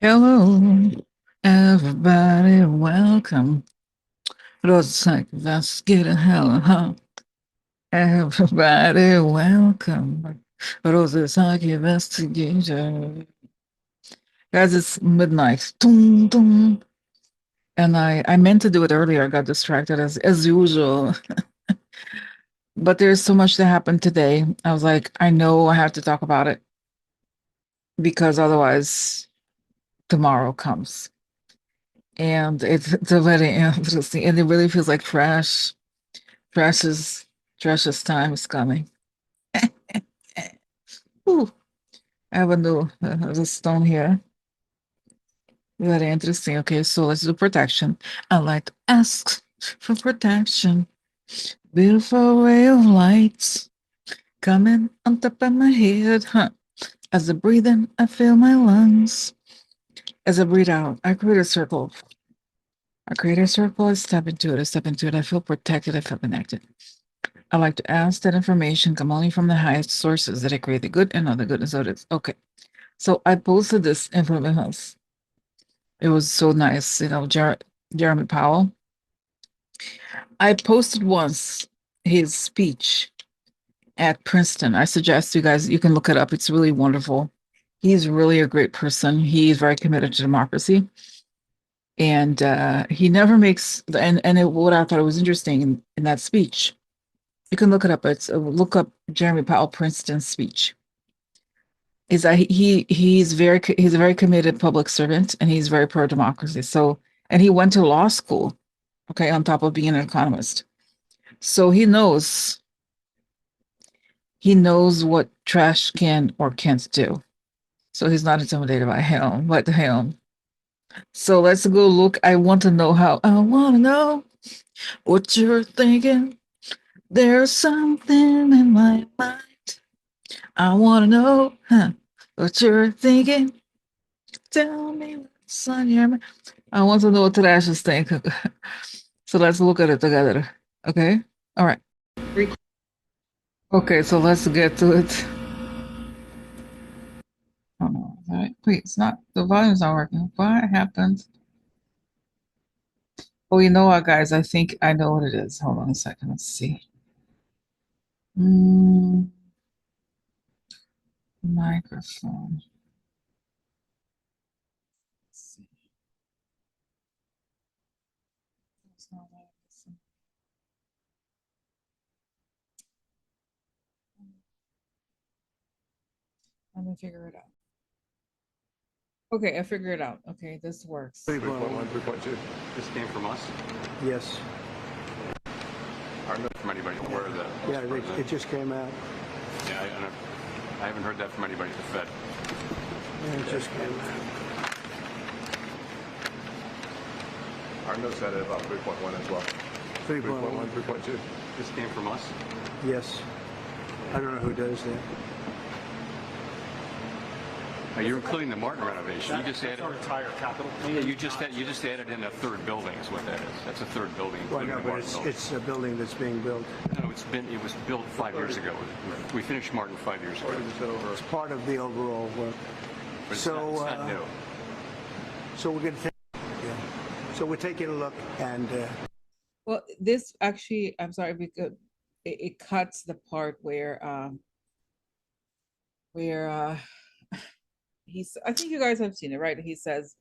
Hello, everybody, welcome. Looks like let's get a hell, huh? Everybody, welcome. Roses like investigator. Guys, it's midnight. Dum, dum. And I meant to do it earlier. I got distracted as usual. But there's so much that happened today. I was like, I know I have to talk about it because otherwise tomorrow comes. And it's a very interesting, and it really feels like trash. Precious, precious time is coming. Ooh, I have a new stone here. Very interesting. Okay, so let's do protection. I like to ask for protection. Beautiful ray of light coming on top of my head. Huh. As I breathe in, I feel my lungs. As I breathe out, I create a circle. I create a circle. I step into it. I step into it. I feel protected. I feel connected. I like to ask that information come only from the highest sources that I create the good and not the goodness of it. Okay. So I posted this in front of my house. It was so nice, Jeremy Powell. I posted once his speech at Princeton. I suggest you guys, you can look it up. It's really wonderful. He's really a great person. He's very committed to democracy. And he never makes, what I thought was interesting in that speech, you can look it up. It's look up Jeremy Powell Princeton speech. Is that he's a very committed public servant, and he's very pro democracy. So, and he went to law school, okay, on top of being an economist. So he knows what trash can or can't do. So he's not intimidated by him, but him. So let's go look. I want to know what you're thinking. There's something in my mind. I want to know, what you're thinking. Tell me what's on your mind. I want to know what trash is thinking. So let's look at it together. Okay? All right. Okay, so let's get to it. Oh no. All right. Wait, it's not, the volume's not working. What happened? Oh, you know what, guys? I think I know what it is. Hold on a second. Let's see. Mm, microphone. Let's see. It's not like this. Let me figure it out. Okay, I figured it out. Okay, this works. 3.1, 3.2. This came from us. Yes. I don't know from anybody aware of that. Yeah, it just came out. Yeah, I haven't heard that from anybody at the Fed. Yeah, it just came out. Our notes had it about 3.1 as well. 3.1, 3.2. This came from us. Yes. I don't know who does that. Now, you're including the Martin renovation. You just added our entire capital. Yeah, you just added in a third building. Is what that is. That's a third building. Well, including no, the but Martin building. it's a building that's being built. No, it was built 5 years ago. We finished Martin 5 years ago. It's part of the overall work. But it's So, not new. So we're going to take, yeah. So we're taking a look, and Well, this actually, I'm sorry, because it cuts the part where he's, I think you guys have seen it, right? He says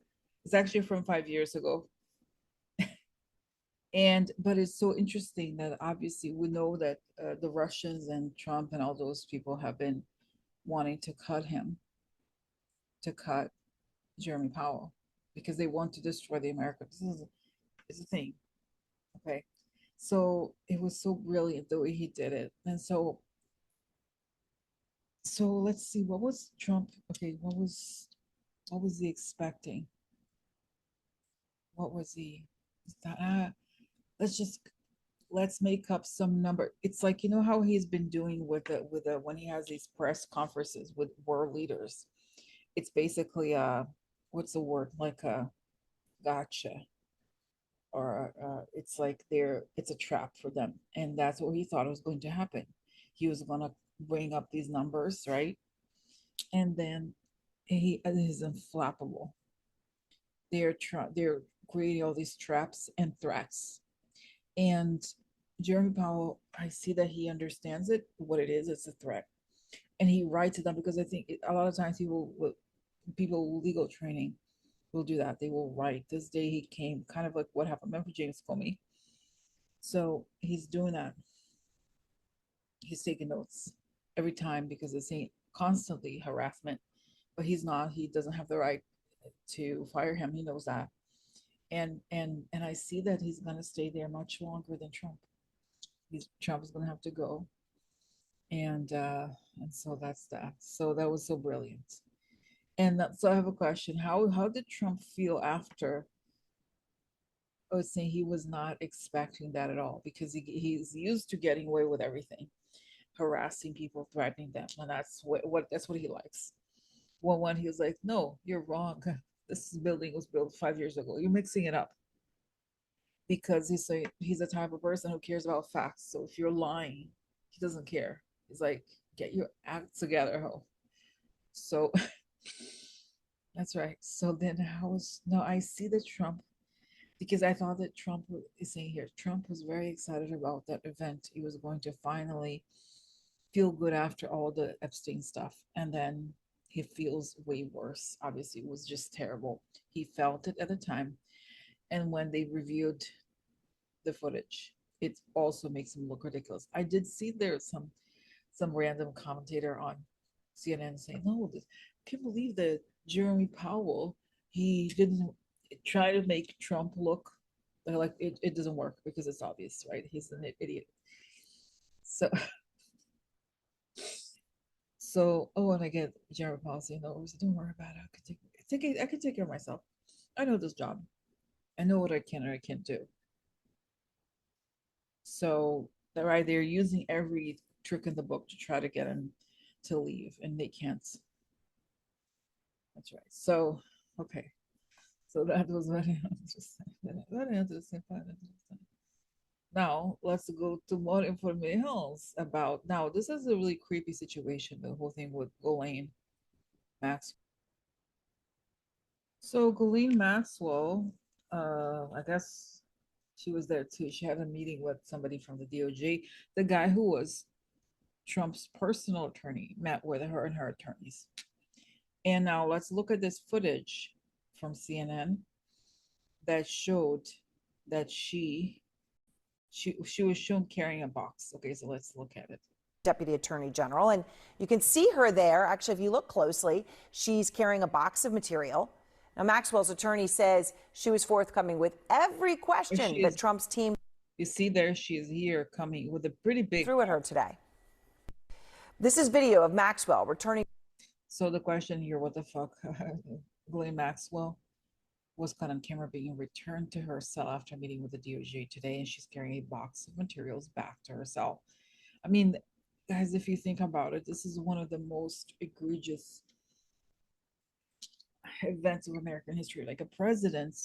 it's actually from 5 years ago. But it's so interesting that obviously we know that the Russians and Trump and all those people have been wanting to cut Jeremy Powell because they want to destroy the America. Is a thing. Okay. So it was so brilliant the way he did it. And so let's see, what was Trump, okay, what was he expecting? What was he let's just let's make up some number. It's like, you know how he's been doing with when he has these press conferences with world leaders. It's basically what's the word, like a gotcha, or it's like it's a trap for them, and that's what he thought was going to happen. He was going to bring up these numbers, right? And then he is unflappable. they're creating all these traps and threats. And Jeremy Powell, I see that he understands it, what it is. It's a threat, and he writes it down because I think a lot of times people with legal training will do that. They will write. This day he came, kind of like what happened. Remember James Comey? So he's doing that. He's taking notes every time because it's saying constantly harassment, but he's not. He doesn't have the right to fire him. He knows that, and I see that he's going to stay there much longer than Trump. Trump is going to have to go, and so that's that. So that was so brilliant. And so I have a question: How did Trump feel after? I was saying he was not expecting that at all because he's used to getting away with everything, harassing people, threatening them, and that's what he likes. Well, when he was like, "No, you're wrong. This building was built 5 years ago. You're mixing it up." Because he's a type of person who cares about facts. So if you're lying, he doesn't care. He's like, "Get your act together, ho." So that's right. So then I see that Trump, because I thought that Trump is saying here, Trump was very excited about that event. He was going to finally feel good after all the Epstein stuff. And then he feels way worse. Obviously, it was just terrible. He felt it at the time. And when they reviewed the footage, it also makes him look ridiculous. I did see there's some random commentator on CNN saying, "No, I can't believe that Jeremy Powell, he didn't try to make Trump look like it doesn't work because it's obvious, right? He's an idiot." So oh, and I get Jeremy Powell saying, "No, don't worry about it. I can take care of myself. I know this job. I know what I can and I can't do." So they're using every trick in the book to try to get him to leave, and they can't. That's right. So okay. So that was very interesting. Very interesting. Very interesting. Now let's go to more information about. Now this is a really creepy situation. The whole thing with Ghislaine Maxwell. So Ghislaine Maxwell, I guess she was there too. She had a meeting with somebody from the DOJ. The guy who was Trump's personal attorney met with her and her attorneys. And now let's look at this footage from CNN that showed that she was shown carrying a box. Okay, so let's look at it. Deputy Attorney General, and you can see her there. Actually, if you look closely, she's carrying a box of material. Now, Maxwell's attorney says she was forthcoming with every question that Trump's team, you see there, she is here coming with a pretty big threw at her today. This is video of Maxwell returning. So the question here, what the fuck? Ghislaine Maxwell was caught on camera being returned to her cell after meeting with the DOJ today, and she's carrying a box of materials back to her cell. I mean, guys, if you think about it, this is one of the most egregious events of American history. Like a president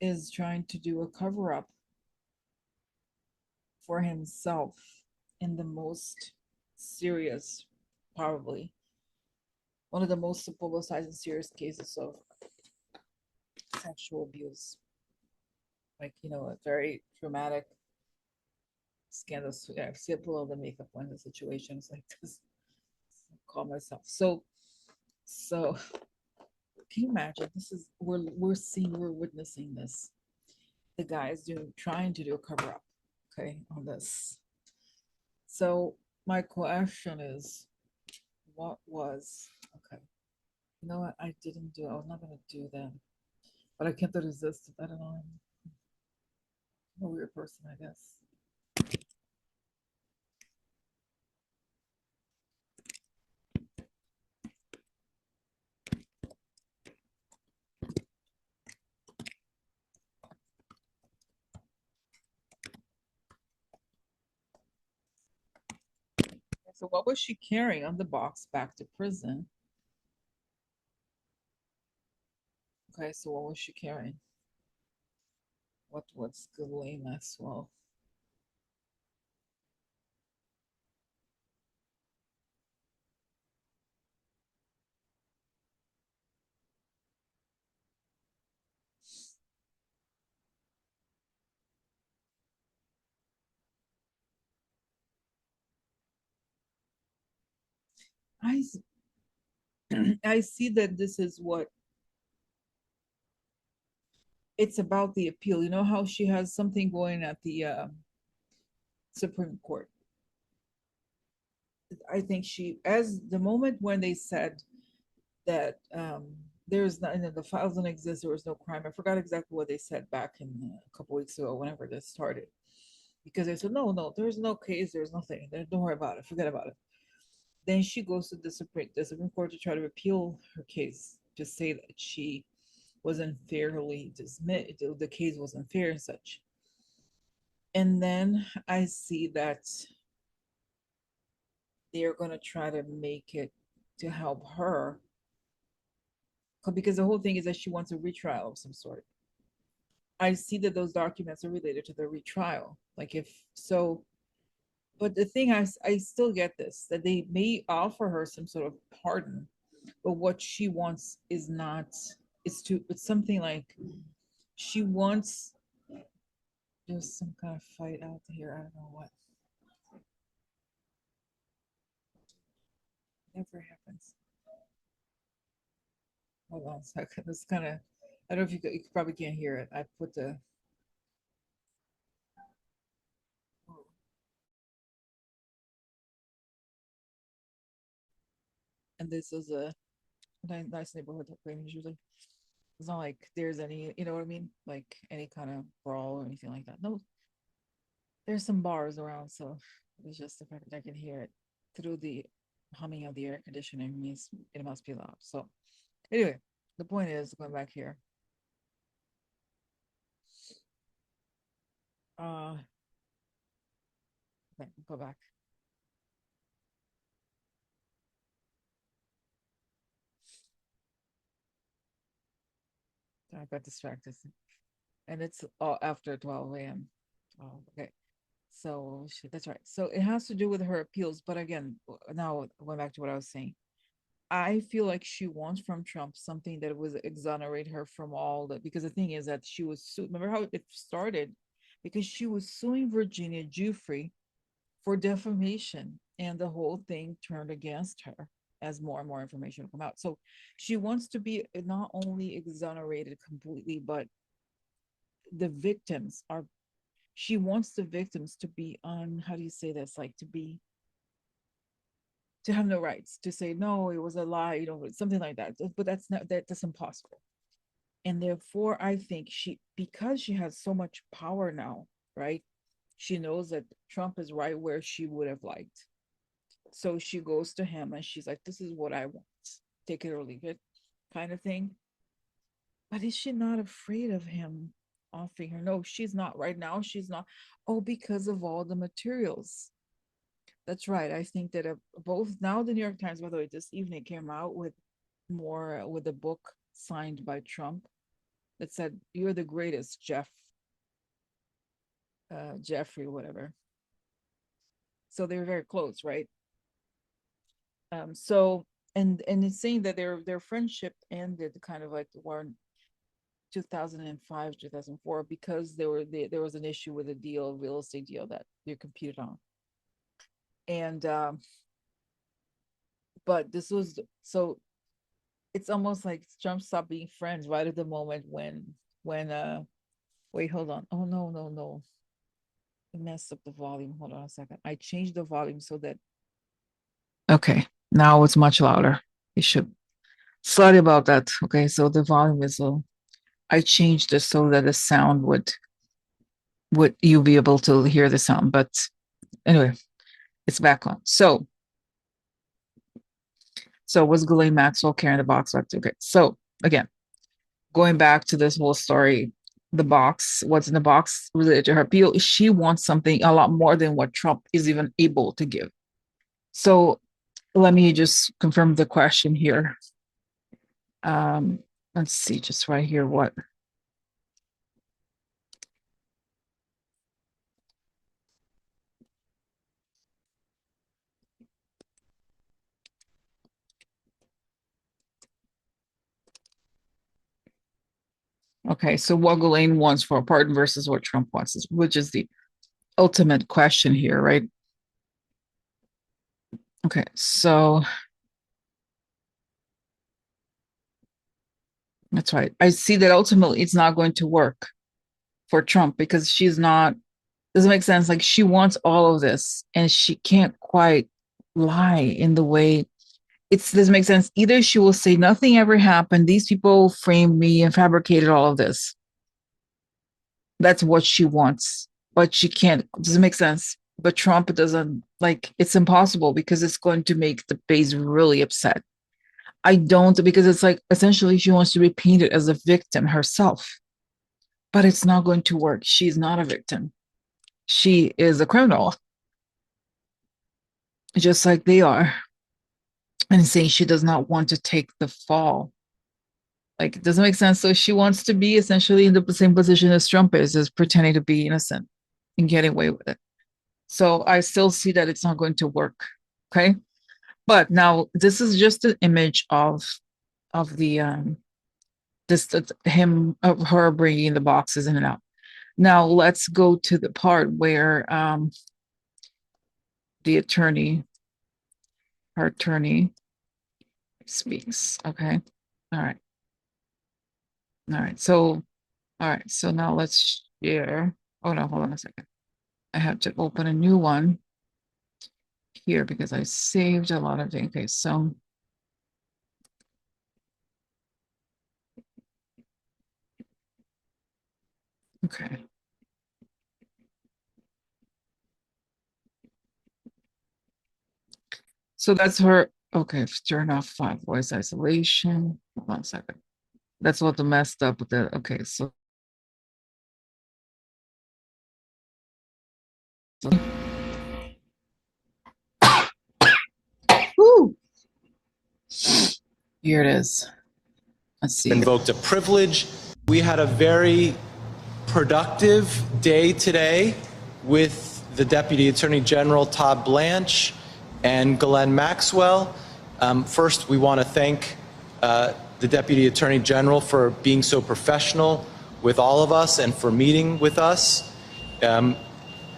is trying to do a cover up for himself in the most serious, probably one of the most publicized and serious cases of sexual abuse. Like, a very dramatic scandal. Yeah, see a pull of the makeup on the situation. It's like this. Call myself. So can you imagine? This is we're witnessing this. The guy is trying to do a cover up, okay, on this. So my question is, what was okay? You know what? I didn't do. I was not gonna do that, but I can't resist it. I don't know. I'm a weird person, I guess. So what was she carrying on the box back to prison? Okay, so what was she carrying? What's Ghislaine Maxwell? I see that this is what it's about, the appeal. You know how she has something going at the Supreme Court. I think as the moment when they said that there's not, the files don't exist, there was no crime. I forgot exactly what they said back in a couple weeks ago, whenever this started, because they said no, there's no case, there's nothing. Don't worry about it, forget about it. Then she goes to the Supreme Court to try to appeal her case, to say that she was unfairly dismissed, the case was unfair and such. And then I see that they're going to try to make it to help her, because the whole thing is that she wants a retrial of some sort. I see that those documents are related to the retrial. Like, if so, but the thing, I still get this, that they may offer her some sort of pardon, but what she wants is not, it's something like she wants, there's some kind of fight out here, I don't know what. Never happens. Hold on a second. It's kind of, I don't know if you probably can't hear it. I put the, and this is a nice neighborhood usually. It's not like there's any, you know what I mean? Like any kind of brawl or anything like that. No, there's some bars around, so it's just the fact that I can hear it through the humming of the air conditioning means it must be loud. So anyway, the point is, going back here. Okay, go back. I got distracted. And it's all after 12 a.m. Oh, okay. So that's right. So it has to do with her appeals. But again, now going back to what I was saying, I feel like she wants from Trump something that would exonerate her from all that. Because the thing is that she was remember how it started? Because she was suing Virginia Giuffre for defamation, and the whole thing turned against her as more and more information come out. So she wants to be not only exonerated completely, but the victims are, she wants the victims to be on, how do you say this, like to have no rights, to say no, it was a lie, something like that. But that's impossible. And therefore I think because she has so much power now, right, she knows that Trump is right where she would have liked. So she goes to him and she's like, this is what I want, take it or leave it, kind of thing. But is she not afraid of him offering her? No, she's not right now. She's not. Oh, because of all the materials. That's right. I think that both now the New York Times, by the way, this evening came out with a book signed by Trump that said, "You're the greatest, Jeffrey, whatever." So they're very close, right? So and it's saying that their friendship ended kind of like the war in 2005, 2004, because there was an issue with a real estate deal that they competed on. And but this was, so it's almost like Trump stopped being friends right at the moment when wait, hold on. Oh, no. I messed up the volume. Hold on a second. I changed the volume so that, okay, now it's much louder. It should. Sorry about that. Okay, so the volume is low. I changed it so that the sound would you be able to hear the sound. But anyway, it's back on. So was Ghislaine Maxwell carrying the box back to, okay. So again, going back to this whole story, the box, what's in the box related to her appeal, she wants something a lot more than what Trump is even able to give. So let me just confirm the question here. Let's see, just right here, what. Okay, so what Ghislaine wants for a pardon versus what Trump wants, which is the ultimate question here, right? Okay, so That's right. I see that ultimately it's not going to work for Trump because she's not, doesn't make sense. Like she wants all of this and she can't quite lie in the way it doesn't make sense. Either she will say nothing ever happened. These people framed me and fabricated all of this. That's what she wants, but she can't. Doesn't make sense. But Trump doesn't like it's impossible because it's going to make the base really upset. I don't because it's like essentially she wants to be painted as a victim herself, but it's not going to work. She's not a victim. She is a criminal, just like they are. And saying she does not want to take the fall. Like it doesn't make sense. So she wants to be essentially in the same position as Trump is pretending to be innocent and getting away with it. So I still see that it's not going to work. Okay. But now this is just an image of the this him of her bringing the boxes in and out. Now let's go to the part where the attorney, her attorney speaks. Okay. All right. All right. So all right. So now let's share. Oh no, hold on a second. I have to open a new one here because I saved a lot of things. Okay, so okay. So that's her. Okay, turn off voice isolation. Hold on a second. That's what the messed up with the. Okay, so. Woo! Here it is. Let's see. Invoked a privilege. We had a very productive day today with the Deputy Attorney General Todd Blanche and Ghislaine Maxwell. First, we want to thank the Deputy Attorney General for being so professional with all of us and for meeting with us.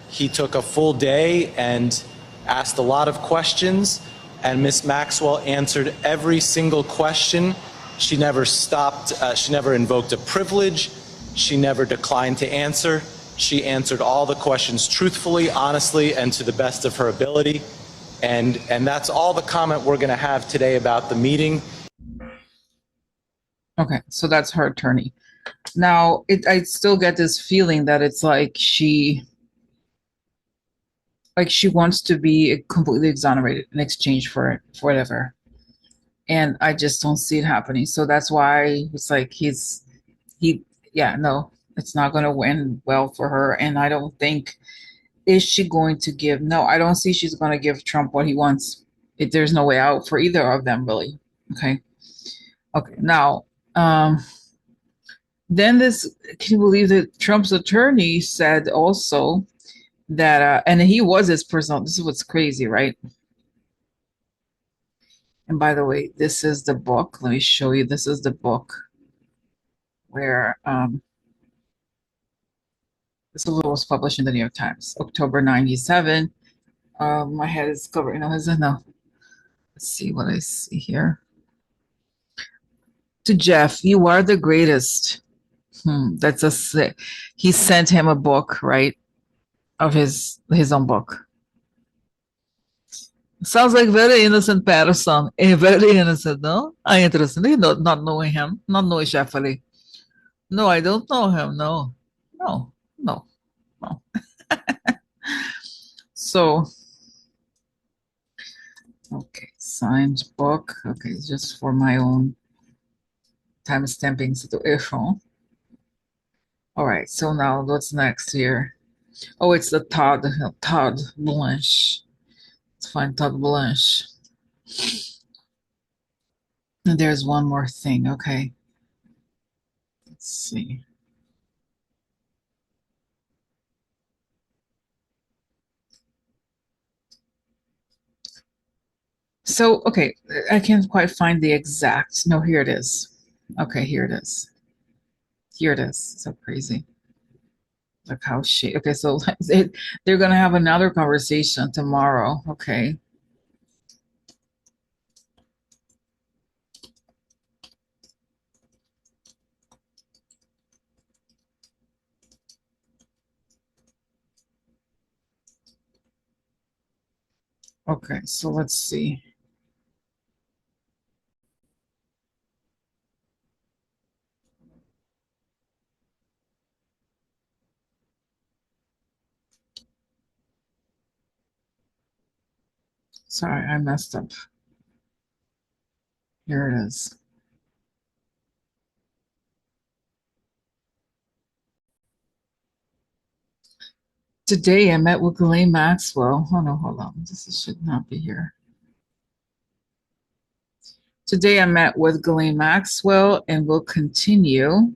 He took a full day and asked a lot of questions, and Ms. Maxwell answered every single question. She never stopped, she never invoked a privilege, she never declined to answer. She answered all the questions truthfully, honestly, and to the best of her ability. And that's all the comment we're going to have today about the meeting. Okay, so that's her attorney. Now, I still get this feeling that it's like she wants to be completely exonerated in exchange for whatever. And I just don't see it happening. So that's why it's like yeah, no, it's not going to win well for her. And I don't think, is she going to give, no, I don't see she's going to give Trump what he wants. There's no way out for either of them, really. Okay. Okay. Now, then can you believe that Trump's attorney said also that, and he was his personal, this is what's crazy, right? And by the way, this is the book. Let me show you. This is the book where this was published in the New York Times, October 97. My head is covered. No, no. Let's see what I see here. To Jeff, you are the greatest. That's he sent him a book, right? Of his own book. Sounds like very innocent person. Very innocent, no? I interesting. Not knowing him, not knowing Jeffrey. No, I don't know him. No, no, no, no. So, okay, signed book. Okay, just for my own time stamping situation. All right, so now what's next here? Oh, it's the Todd Blanche. Let's find Todd Blanche. And there's one more thing. Okay. Let's see. So, okay, I can't quite find the exact. No, here it is. Okay, here it is. Here it is. So crazy. Look how she. Okay, so they're gonna have another conversation tomorrow. Okay. Okay, so let's see. Sorry, I messed up. Here it is. Today I met with Ghislaine Maxwell. Oh no, hold on. This should not be here. Today I met with Ghislaine Maxwell and we'll continue.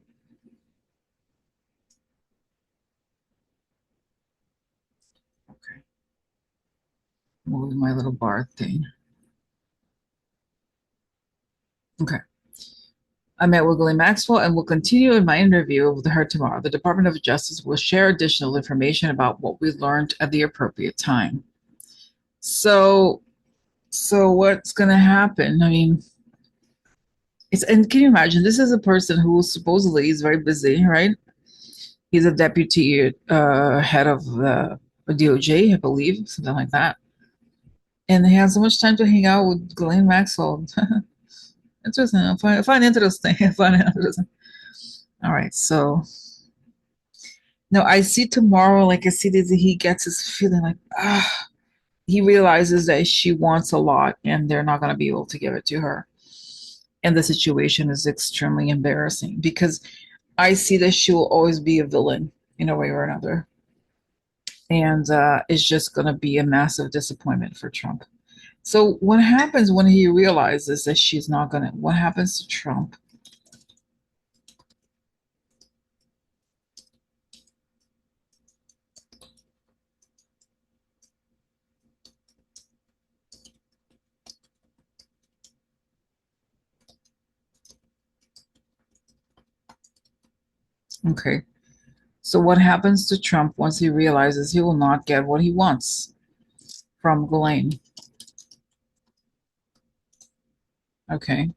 Okay. Moving my little bar thing. Okay. I met with Ghislaine Maxwell and will continue in my interview with her tomorrow. The Department of Justice will share additional information about what we learned at the appropriate time. So what's going to happen? I mean, and can you imagine? This is a person who supposedly is very busy, right? He's a deputy head of the DOJ, I believe, something like that. And he has so much time to hang out with Ghislaine Maxwell. Interesting. I find interesting. I find it interesting. All right, so no, I see tomorrow, like I see that he gets his feeling like, he realizes that she wants a lot and they're not going to be able to give it to her. And the situation is extremely embarrassing because I see that she will always be a villain in a way or another. And it's just going to be a massive disappointment for Trump. So what happens when he realizes that she's not going to, what happens to Trump? Okay. So what happens to Trump once he realizes he will not get what he wants from Ghislaine? Okay.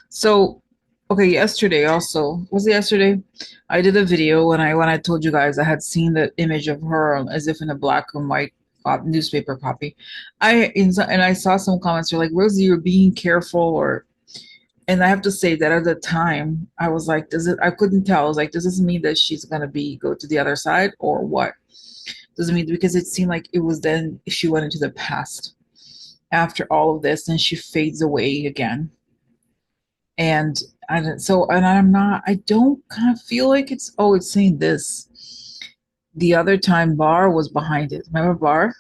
So, okay, yesterday also, was it yesterday? I did a video when I told you guys I had seen the image of her as if in a black and white newspaper copy. And I saw some comments were like, Rosie, you're being careful, or and I have to say that at the time I was like, I couldn't tell. I was like, does this mean that she's gonna go to the other side or what? Does it mean because it seemed like it was then she went into the past after all of this and she fades away again. And I don't kind of feel like it's saying this. The other time Barr was behind it. Remember Barr?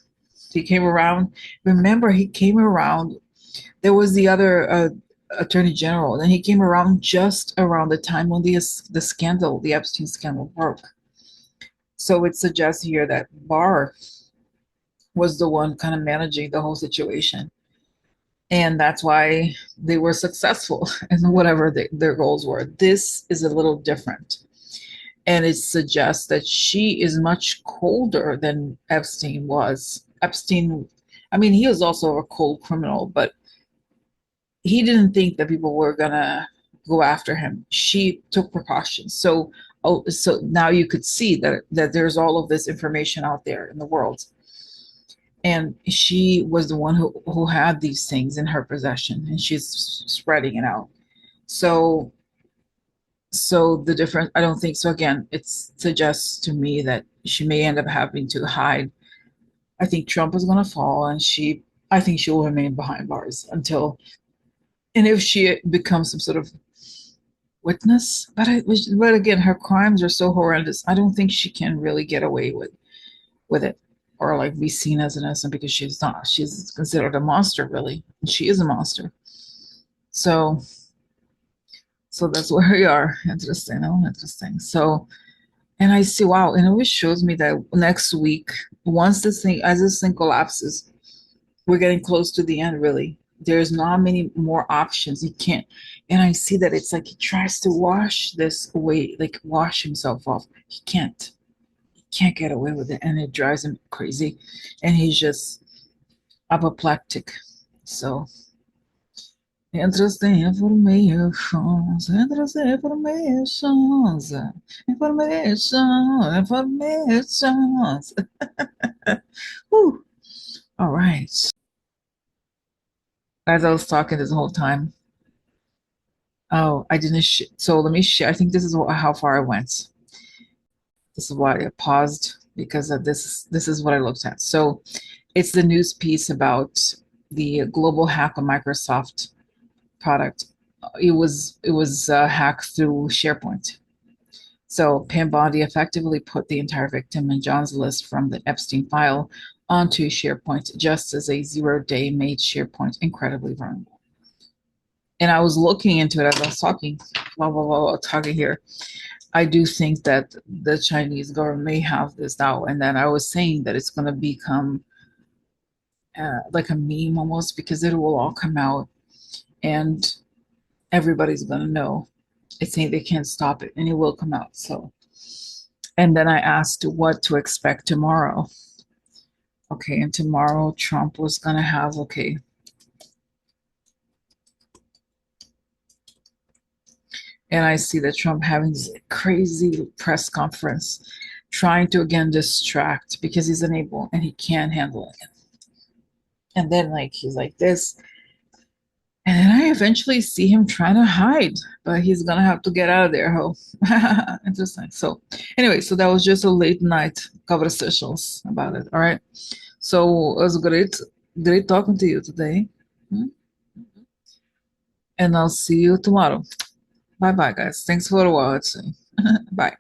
He came around. Remember he came around. There was the other attorney general. Then he came around just around the time when the scandal, the Epstein scandal broke. So it suggests here that Barr was the one kind of managing the whole situation. And that's why they were successful in whatever their goals were. This is a little different. And it suggests that she is much colder than Epstein was. Epstein, I mean, he was also a cold criminal, but he didn't think that people were going to go after him. She took precautions. So now you could see that there's all of this information out there in the world. And she was the one who had these things in her possession, and she's spreading it out. So the difference, I don't think so. Again, it suggests to me that she may end up having to hide. I think Trump is going to fall, and I think she will remain behind bars until, and if she becomes some sort of witness, but again, her crimes are so horrendous. I don't think she can really get away with it, or like be seen as an innocent, because she's not. She's considered a monster, really. And she is a monster. So that's where we are. Interesting. Oh, interesting. So, and I see, wow, and it always shows me that next week, once this thing collapses, we're getting close to the end, really. There's not many more options. He can't. And I see that it's like he tries to wash this away, like wash himself off. He can't get away with it, and it drives him crazy, and he's just apoplectic. So Interesting informations, interesting informations, informations. Whew. All right. As I was talking this whole time, oh, I didn't. So let me share. I think this is how far I went. This is why I paused because of this. This is what I looked at. So it's the news piece about the global hack on Microsoft product. It was hacked through SharePoint. So Pam Bondi effectively put the entire victim and John's list from the Epstein file onto SharePoint just as a 0 day made SharePoint incredibly vulnerable. And I was looking into it as I was talking, talking here. I do think that the Chinese government may have this now. And then I was saying that it's going to become like a meme almost because it will all come out and everybody's going to know. I think they can't stop it and it will come out. So, and then I asked what to expect tomorrow. Okay, and tomorrow Trump was going to have, okay. And I see that Trump having this crazy press conference, trying to again distract because he's unable and he can't handle it. And then like he's like this. And then I eventually see him trying to hide, but he's gonna have to get out of there. Oh, interesting. So anyway, so that was just a late night conversations about it. All right. So it was great talking to you today. And I'll see you tomorrow. Bye bye, guys. Thanks for watching. Bye.